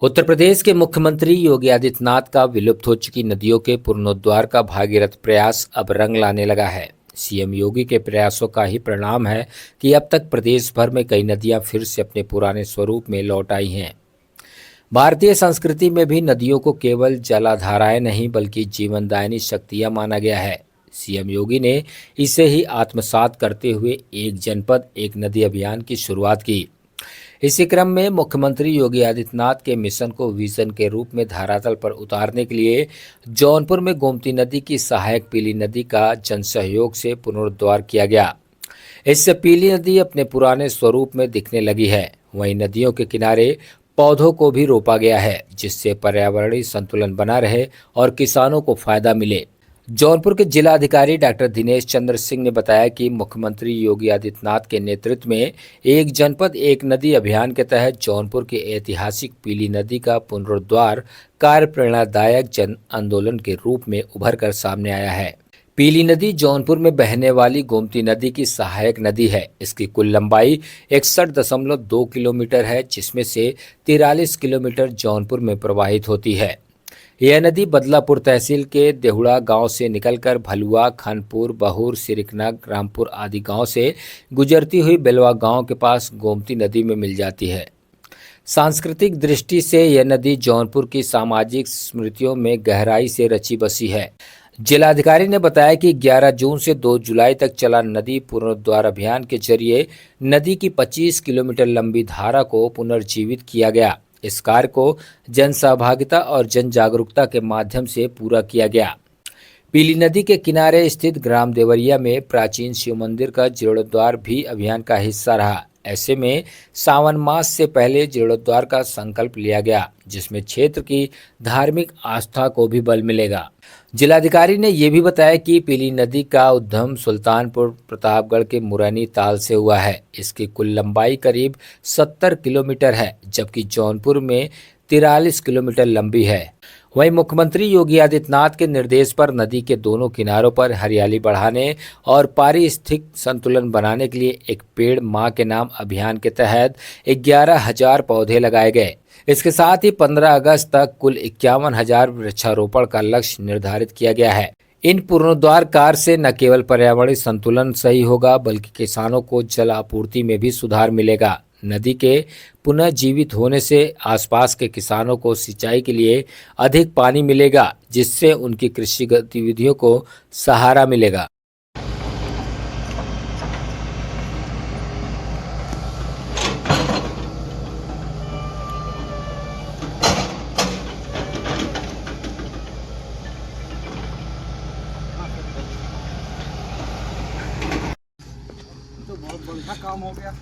उत्तर प्रदेश के मुख्यमंत्री योगी आदित्यनाथ का विलुप्त हो चुकी नदियों के पुनरुद्धार का भागीरथ प्रयास अब रंग लाने लगा है। सीएम योगी के प्रयासों का ही परिणाम है कि अब तक प्रदेश भर में कई नदियां फिर से अपने पुराने स्वरूप में लौट आई हैं। भारतीय संस्कृति में भी नदियों को केवल जलाधाराएं नहीं बल्कि जीवनदायिनी शक्तियां माना गया है। सीएम योगी ने इसे ही आत्मसात करते हुए एक जनपद एक नदी अभियान की शुरुआत की। इसी क्रम में मुख्यमंत्री योगी आदित्यनाथ के मिशन को विजन के रूप में धरातल पर उतारने के लिए जौनपुर में गोमती नदी की सहायक पीली नदी का जन सहयोग से पुनरुद्धार किया गया। इससे पीली नदी अपने पुराने स्वरूप में दिखने लगी है। वहीं नदियों के किनारे पौधों को भी रोपा गया है, जिससे पर्यावरणीय संतुलन बना रहे और किसानों को फायदा मिले। जौनपुर के जिला अधिकारी डॉक्टर दिनेश चंद्र सिंह ने बताया कि मुख्यमंत्री योगी आदित्यनाथ के नेतृत्व में एक जनपद एक नदी अभियान के तहत जौनपुर की ऐतिहासिक पीली नदी का पुनरुद्धार कार्य प्रेरणादायक जन आंदोलन के रूप में उभर कर सामने आया है। पीली नदी जौनपुर में बहने वाली गोमती नदी की सहायक नदी है। इसकी कुल लंबाई 61.2 किलोमीटर है, जिसमें से 43 किलोमीटर जौनपुर में प्रवाहित होती है। यह नदी बदलापुर तहसील के देहुड़ा गांव से निकलकर भलुआ, खानपुर, बहूर, सिरकना, रामपुर आदि गांव से गुजरती हुई बेलवा गांव के पास गोमती नदी में मिल जाती है। सांस्कृतिक दृष्टि से यह नदी जौनपुर की सामाजिक स्मृतियों में गहराई से रची बसी है। जिलाधिकारी ने बताया कि 11 जून से 2 जुलाई तक चला नदी पुनरुद्धार अभियान के जरिए नदी की 25 किलोमीटर लंबी धारा को पुनर्जीवित किया गया। इस कार्य को जन सहभागिता और जन जागरूकता के माध्यम से पूरा किया गया। पीली नदी के किनारे स्थित ग्राम देवरिया में प्राचीन शिव मंदिर का जीर्णोद्धार भी अभियान का हिस्सा रहा। ऐसे में सावन मास से पहले जीर्णोद्धार का संकल्प लिया गया, जिसमें क्षेत्र की धार्मिक आस्था को भी बल मिलेगा। जिलाधिकारी ने यह भी बताया कि पीली नदी का उद्गम सुल्तानपुर प्रतापगढ़ के मुरैनी ताल से हुआ है। इसकी कुल लंबाई करीब 70 किलोमीटर है, जबकि जौनपुर में 43 किलोमीटर लंबी है। वहीं मुख्यमंत्री योगी आदित्यनाथ के निर्देश पर नदी के दोनों किनारों पर हरियाली बढ़ाने और पारिस्थितिक संतुलन बनाने के लिए एक पेड़ मां के नाम अभियान के तहत 11,000 पौधे लगाए गए। इसके साथ ही 15 अगस्त तक कुल 51,000 वृक्षारोपण का लक्ष्य निर्धारित किया गया है। इन पुनरुद्धार कार्य से न केवल पर्यावरणीय संतुलन सही होगा बल्कि किसानों को जल आपूर्ति में भी सुधार मिलेगा। नदी के पुनः जीवित होने से आसपास के किसानों को सिंचाई के लिए अधिक पानी मिलेगा, जिससे उनकी कृषि गतिविधियों को सहारा मिलेगा। तो बहुत बड़ा काम हो गया।